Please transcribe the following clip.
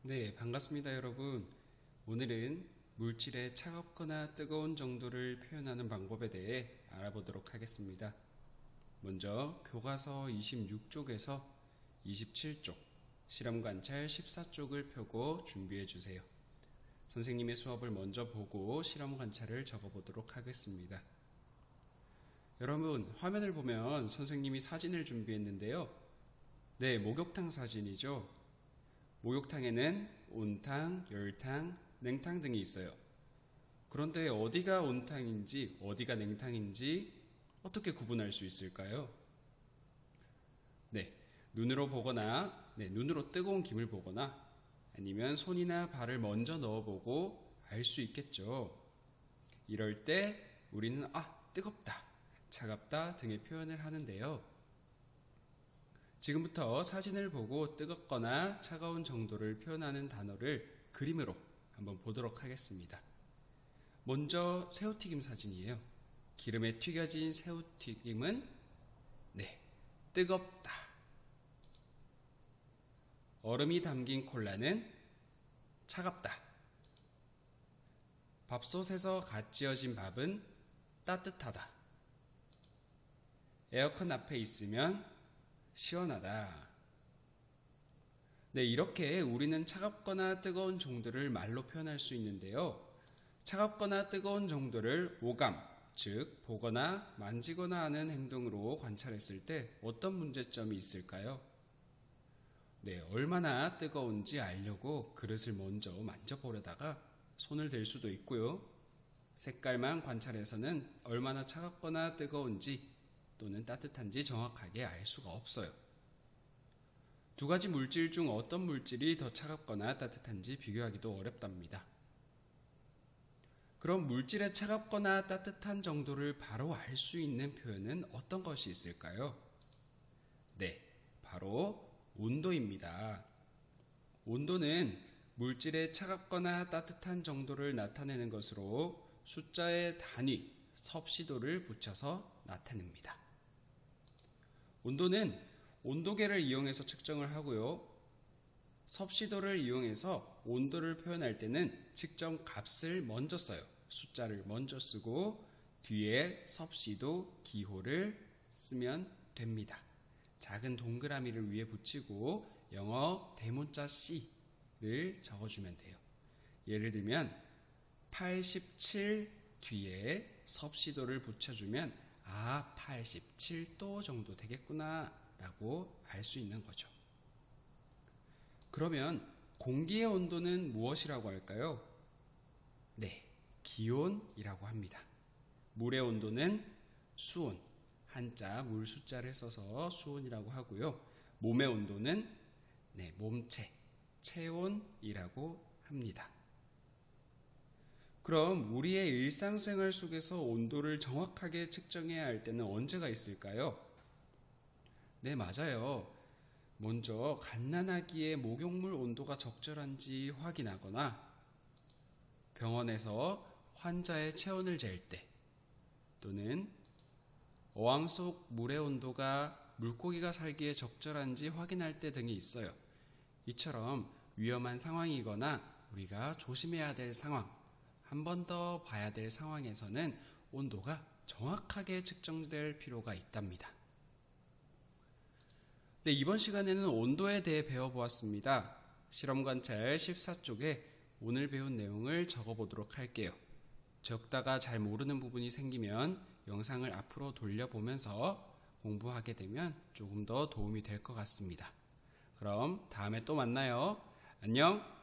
네, 반갑습니다, 여러분. 오늘은 물질의 차갑거나 뜨거운 정도를 표현하는 방법에 대해 알아보도록 하겠습니다. 먼저 교과서 26쪽에서 27쪽, 실험관찰 14쪽을 펴고 준비해 주세요. 선생님의 수업을 먼저 보고 실험관찰을 적어보도록 하겠습니다. 여러분, 화면을 보면 선생님이 사진을 준비했는데요. 네, 목욕탕 사진이죠. 목욕탕에는 온탕, 열탕, 냉탕 등이 있어요. 그런데 어디가 온탕인지 어디가 냉탕인지 어떻게 구분할 수 있을까요? 네, 눈으로 보거나, 눈으로 뜨거운 김을 보거나 아니면 손이나 발을 먼저 넣어보고 알 수 있겠죠. 이럴 때 우리는 뜨겁다, 차갑다 등의 표현을 하는데요. 지금부터 사진을 보고 뜨겁거나 차가운 정도를 표현하는 단어를 그림으로 한번 보도록 하겠습니다. 먼저 새우튀김 사진이에요. 기름에 튀겨진 새우튀김은 뜨겁다. 얼음이 담긴 콜라는 차갑다. 밥솥에서 갓 지어진 밥은 따뜻하다. 에어컨 앞에 있으면 시원하다. 네, 이렇게 우리는 차갑거나 뜨거운 정도를 말로 표현할 수 있는데요. 차갑거나 뜨거운 정도를 오감, 즉 보거나 만지거나 하는 행동으로 관찰했을 때 어떤 문제점이 있을까요? 네, 얼마나 뜨거운지 알려고 그릇을 먼저 만져보려다가 손을 댈 수도 있고요. 색깔만 관찰해서는 얼마나 차갑거나 뜨거운지 또는 따뜻한지 정확하게 알 수가 없어요. 두 가지 물질 중 어떤 물질이 더 차갑거나 따뜻한지 비교하기도 어렵답니다. 그럼 물질의 차갑거나 따뜻한 정도를 바로 알 수 있는 표현은 어떤 것이 있을까요? 네, 바로 온도입니다. 온도는 물질의 차갑거나 따뜻한 정도를 나타내는 것으로 숫자의 단위, 섭씨도를 붙여서 나타냅니다. 온도는 온도계를 이용해서 측정을 하고요. 섭씨도를 이용해서 온도를 표현할 때는 측정 값을 먼저 써요. 숫자를 먼저 쓰고 뒤에 섭씨도 기호를 쓰면 됩니다. 작은 동그라미를 위에 붙이고 영어 대문자 C를 적어주면 돼요. 예를 들면 87 뒤에 섭씨도를 붙여주면 87도 정도 되겠구나 라고 알 수 있는 거죠. 그러면 공기의 온도는 무엇이라고 할까요? 네, 기온이라고 합니다. 물의 온도는 수온, 한자 물 숫자를 써서 수온이라고 하고요. 몸의 온도는 몸체, 체온이라고 합니다. 그럼 우리의 일상생활 속에서 온도를 정확하게 측정해야 할 때는 언제가 있을까요? 네, 맞아요. 먼저 갓난아기의 목욕물 온도가 적절한지 확인하거나 병원에서 환자의 체온을 잴 때 또는 어항 속 물의 온도가 물고기가 살기에 적절한지 확인할 때 등이 있어요. 이처럼 위험한 상황이거나 우리가 조심해야 될 상황, 한 번 더 봐야 될 상황에서는 온도가 정확하게 측정될 필요가 있답니다. 네, 이번 시간에는 온도에 대해 배워보았습니다. 실험관찰 14쪽에 오늘 배운 내용을 적어보도록 할게요. 적다가 잘 모르는 부분이 생기면 영상을 앞으로 돌려보면서 공부하게 되면 조금 더 도움이 될 것 같습니다. 그럼 다음에 또 만나요. 안녕!